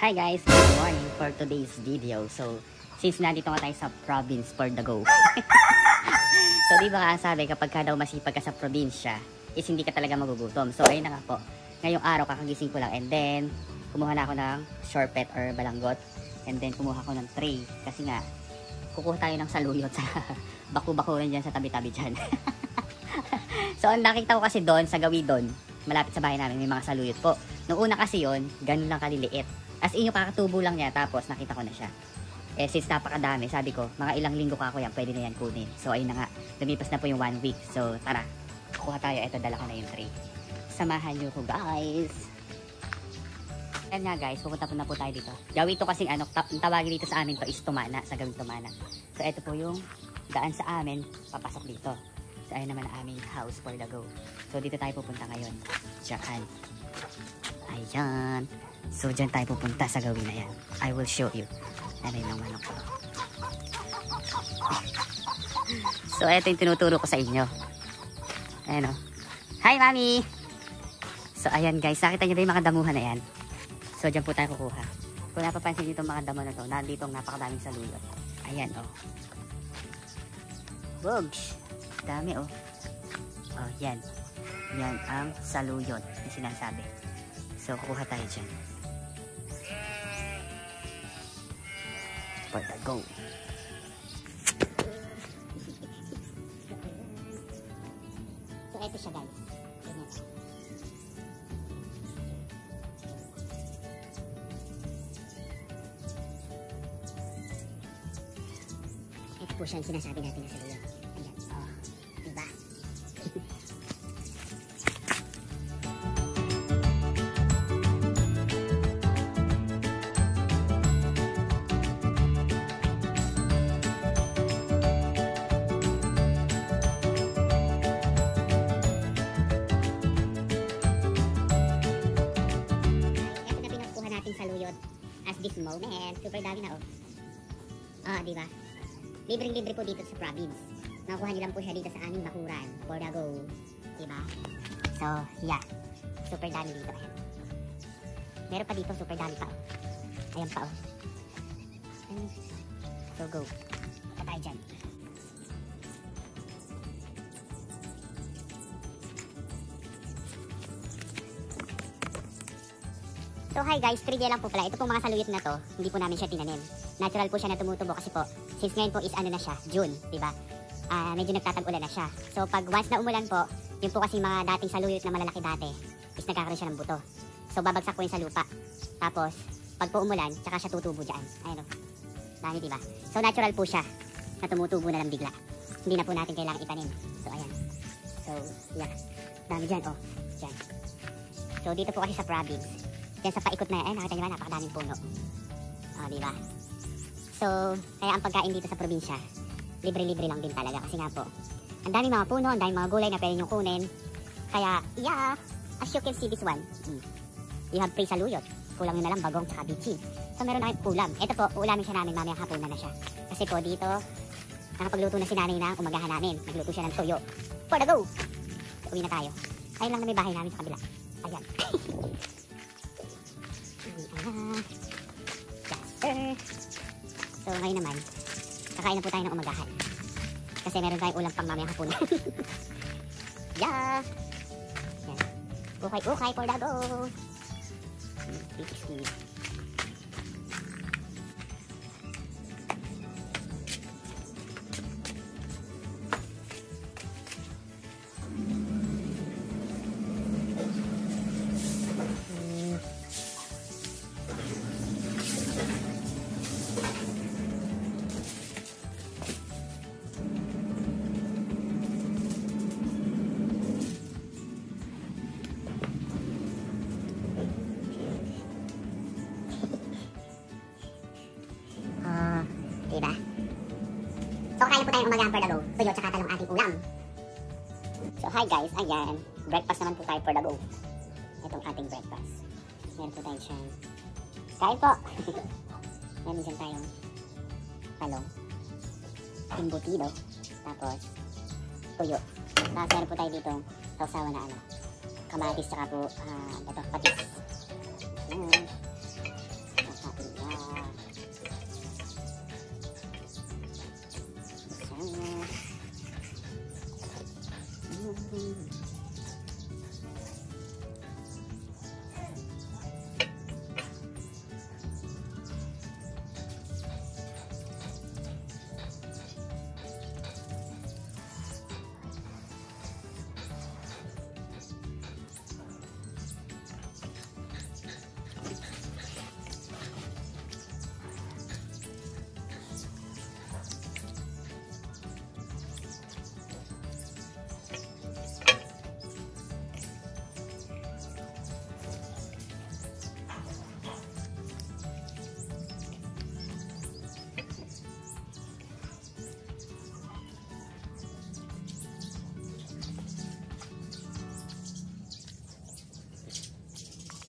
Hi guys, good morning for today's video. So, since nandito nga tayo sa province for the go. So, di ba sabi kapag ka daw masipag ka sa probinsya, is hindi ka talaga magugutom. So, ayun na nga po. Ngayong araw kakagising ko lang and then, kumuha na ako ng shortbread or balanggot. And then, kumuha ko ng tray. Kasi nga, kukuha tayo ng saluyot sa baku-bakuran dyan sa tabi-tabi dyan. So, ang nakita ko kasi doon, sa gawi doon, malapit sa bahay namin, may mga saluyot po. Nung una kasi yon, ganun lang kaliliit. As in yung kakatubo lang niya, tapos nakita ko na siya. Eh, since napakadami, sabi ko, mga ilang linggo ka ako yan, pwede na yan kunin. So, ayun na nga, lumipas na po yung 1 week. So, tara, kukuha tayo. Ito, dala ko na yung tray. Samahan nyo ko, guys. Ayan nga, guys, pupunta po na po tayo dito. Gawi to kasing ano, tawagin dito sa amin to is Tumana, sa gawing Tumana. So, ito po yung daan sa amin, papasok dito. So, ayun naman ang aming house for the go. So, dito tayo pupunta ngayon. Diyan. Ayan. So, dyan tayo pupunta sa gawin na yan. I will show you. Ano yung manok ko. So, ito yung tinuturo ko sa inyo. Ayan o. Hi, Mami! So, ayan guys. Nakita nyo ba yung mga damuhan na yan? So, dyan po tayo kukuha. Kung napapansin nyo itong mga damo na to, nandito ang napakadaming saluyot. Ayan o. Bugs! Dami o. Oh, yan. Yan ang saluyot na sinasabi. So, kukuha tayo dyan. For the go. So, eto siya guys. Ito po siya ang sinasabi natin na saluyot. Ayan. Oh, diba? Saluyot as this moment. Super dami na oh. Ah, di ba? Libreng-libre po dito sa province. Nakuha niyo lang po siya dito sa aming bakuran. For the go. Di ba? So, yeah. Super dami dito. Ayan. Meron pa dito, super dami pa. Ayan pa oh. So, go. Punta tayo dyan. So hi guys, trivia lang po pala. Ito pong mga saluyot na to, hindi po namin siya tinanim. Natural po siya na tumutubo kasi po, since ngayon po is ano na siya, June, diba? Medyo nagtatag-ulan na siya. So pag once na umulan po, yung po kasi mga dating saluyot na malalaki dati, is nagkakaroon siya ng buto. So babagsak po yun sa lupa. Tapos, pag po umulan, tsaka siya tutubo dyan. Ayun o. Dami diba? So natural po siya, na tumutubo na lang bigla. Hindi na po natin kailangan itanim. So ayan. So, yeah. Dami dyan oh. Dyan. So dito po kasi sa province. Yan sa paikot na yan, nakita nyo ba, napakadaming puno. O, diba? So, kaya ang pagkain dito sa probinsya, libre-libre lang din talaga. Kasi nga po, ang daming mga puno, ang daming mga gulay na pwede nyo kunin. Kaya, yeah, as you can see this one, you have free saluyot. Kulang nyo na lang bagong tsaka bitchin. So, meron na kayong ulam. Ito po, uulamin siya namin mamayang hapunan na siya. Kasi po dito, nakapagluto na si nanay na umagahan namin. Nagluto siya ng toyo. For the go! So, uwi na tayo. Ayun lang na may bahay namin sa kabila. Ayan. Yes, sir. So, ngayon naman, kakain na po tayo ng umagahan. Kasi meron tayong ulam pang mamayang hapunan. Yeah! Yan. Ukay-ukay for the go! Excuse. Diba? So, kakain po tayong umagahan for the go. Tuyo, tsaka talong ating ulam. So, hi guys. Ayan. Breakfast naman po tayo for the go. Itong ating breakfast. Meron po tayo dyan. Kain po! Meron dyan tayong talong. Embutido. Tapos, tuyo. Tapos, meron po tayo dito sausawan na ano. Kamatis, tsaka po, patis.